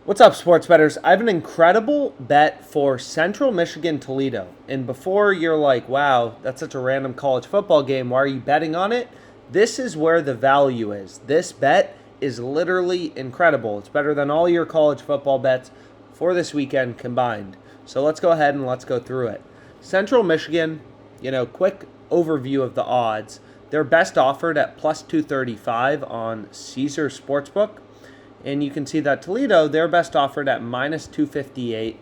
What's up, sports bettors? I have an incredible bet for Central Michigan Toledo. And before you're like, wow, that's such a random college football game, why are you betting on it? This is where the value is. This bet is literally incredible. It's better than all your college football bets for this weekend combined. So let's go ahead and let's go through it. Central Michigan, quick overview of the odds. They're best offered at plus 235 on Caesar Sportsbook. And you can see that Toledo, they're best offered at minus 258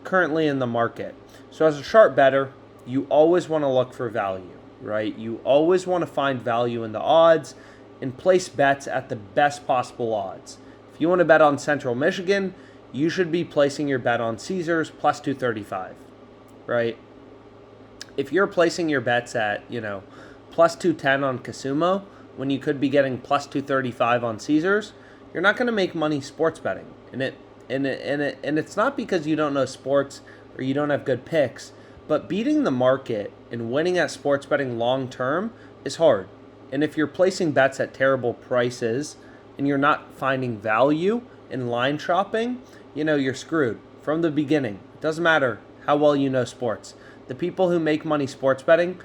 currently in the market. So as a sharp bettor, you always want to look for value, right? You always want to find value in the odds and place bets at the best possible odds. If you want to bet on Central Michigan, you should be placing your bet on Caesars plus 235, right? If you're placing your bets at, plus 210 on Casumo, when you could be getting plus 235 on Caesars, you're not going to make money sports betting. And it's not because you don't know sports or you don't have good picks, but beating the market and winning at sports betting long term is hard. And if you're placing bets at terrible prices and you're not finding value in line shopping, you're screwed from the beginning. It doesn't matter how well you know sports. The people who make money sports betting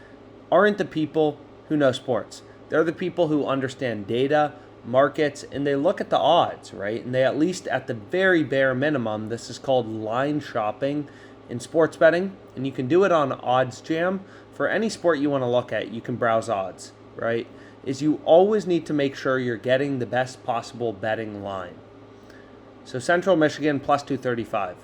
aren't the people who know sports. They're the people who understand data, markets, and they look at the odds, right? And they, at least at the very bare minimum, this is called line shopping in sports betting, and you can do it on OddsJam. For any sport you want to look at, you can browse odds, right? Is you always need to make sure you're getting the best possible betting line. So Central Michigan plus 235.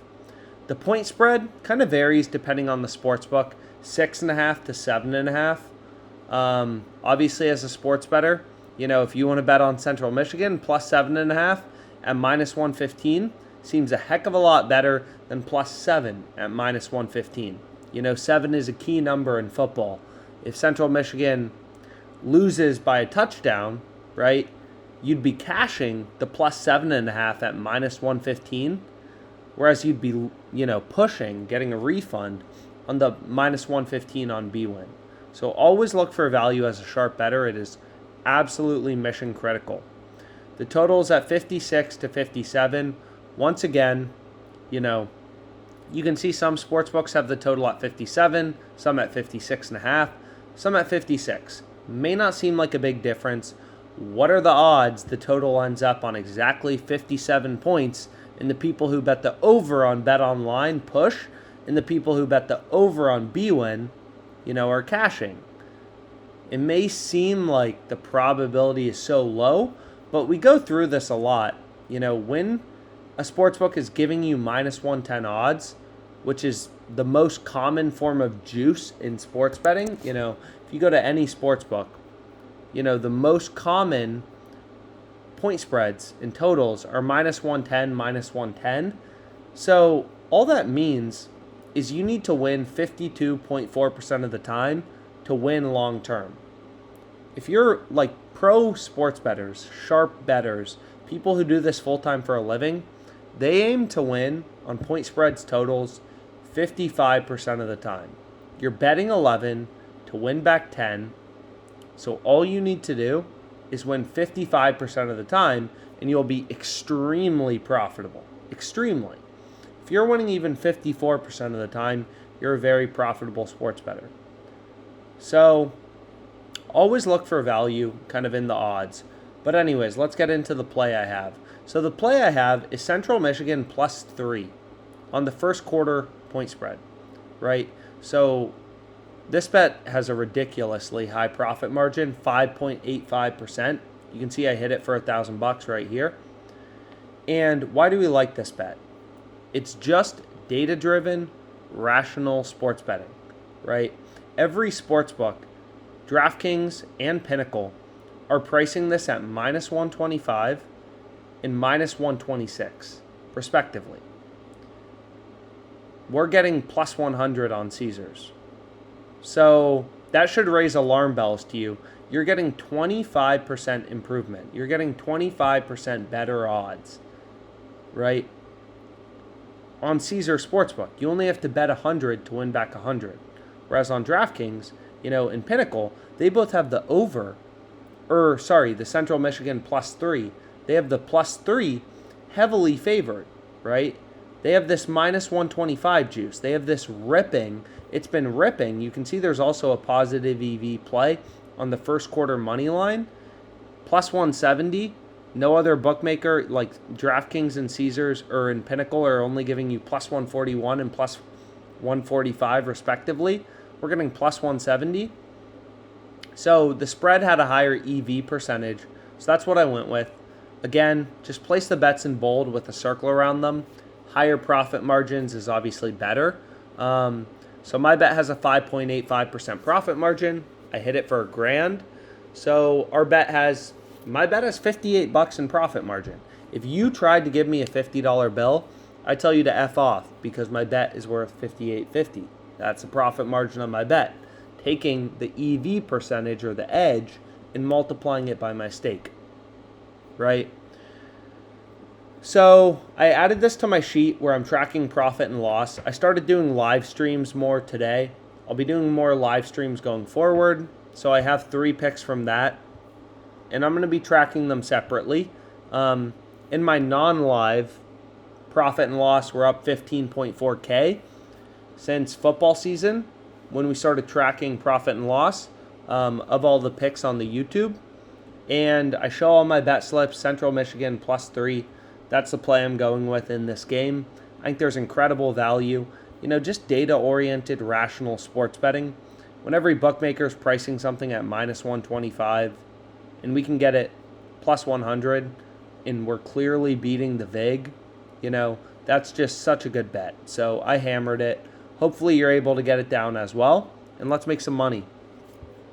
The point spread kind of varies depending on the sports book, 6.5 to 7.5. Obviously, as a sports bettor, if you want to bet on Central Michigan, plus 7.5 at minus 115 seems a heck of a lot better than plus 7 at minus 115. 7 is a key number in football. If Central Michigan loses by a touchdown, right, you'd be cashing the plus 7.5 at minus 115, whereas you'd be, pushing, getting a refund on the minus 115 on B-win. So always look for value as a sharp bettor. It is absolutely mission critical. The total is at 56 to 57. Once again, you can see some sports books have the total at 57, some at 56.5, some at 56. May not seem like a big difference. What are the odds the total ends up on exactly 57 points, and the people who bet the over on BetOnline push, and the people who bet the over on BWin, are cashing? It may seem like the probability is so low, but we go through this a lot. When a sportsbook is giving you minus 110 odds, which is the most common form of juice in sports betting, if you go to any sportsbook, the most common point spreads and totals are minus 110, minus 110. So all that means is you need to win 52.4% of the time to win long term. If you're like pro sports bettors, sharp bettors, people who do this full time for a living, they aim to win on point spreads totals 55% of the time. You're betting 11 to win back 10. So all you need to do is win 55% of the time and you'll be extremely profitable. Extremely. If you're winning even 54% of the time, you're a very profitable sports bettor. So always look for value kind of in the odds. But anyways, let's get into the play I have. So the play I have is Central Michigan plus 3 on the first quarter point spread, right? So this bet has a ridiculously high profit margin, 5.85%. You can see I hit it for $1,000 right here. And why do we like this bet? It's just data-driven, rational sports betting, right? Every sports book, DraftKings and Pinnacle, are pricing this at minus 125 and minus 126, respectively. We're getting plus 100 on Caesars. So that should raise alarm bells to you. You're getting 25% improvement. You're getting 25% better odds, right? On Caesar Sportsbook, you only have to bet 100 to win back 100. Whereas on DraftKings, in Pinnacle, they both have the over, the Central Michigan plus 3. They have the plus 3 heavily favored, right? They have this minus 125 juice. They have this ripping. It's been ripping. You can see there's also a positive EV play on the first quarter money line, plus 170. No other bookmaker like DraftKings and Caesars or in Pinnacle are only giving you plus 141 and plus 145 respectively. We're getting plus 170. So the spread had a higher EV percentage. So that's what I went with. Again, just place the bets in bold with a circle around them. Higher profit margins is obviously better. So my bet has a 5.85% profit margin. I hit it for $1,000. So my bet has $58 in profit margin. If you tried to give me a $50 bill, I tell you to F off because my bet is worth $58.50. That's the profit margin on my bet. Taking the EV percentage or the edge and multiplying it by my stake, right? So I added this to my sheet where I'm tracking profit and loss. I started doing live streams more today. I'll be doing more live streams going forward. So I have 3 picks from that, and I'm going to be tracking them separately. In my non-live, profit and loss were up 15.4K since football season when we started tracking profit and loss of all the picks on the YouTube. And I show all my bet slips, Central Michigan +3. That's the play I'm going with in this game. I think there's incredible value. Just data-oriented, rational sports betting. When every bookmaker is pricing something at minus 125 and we can get it plus 100 and we're clearly beating the VIG, that's just such a good bet. So I hammered it. Hopefully you're able to get it down as well. And let's make some money.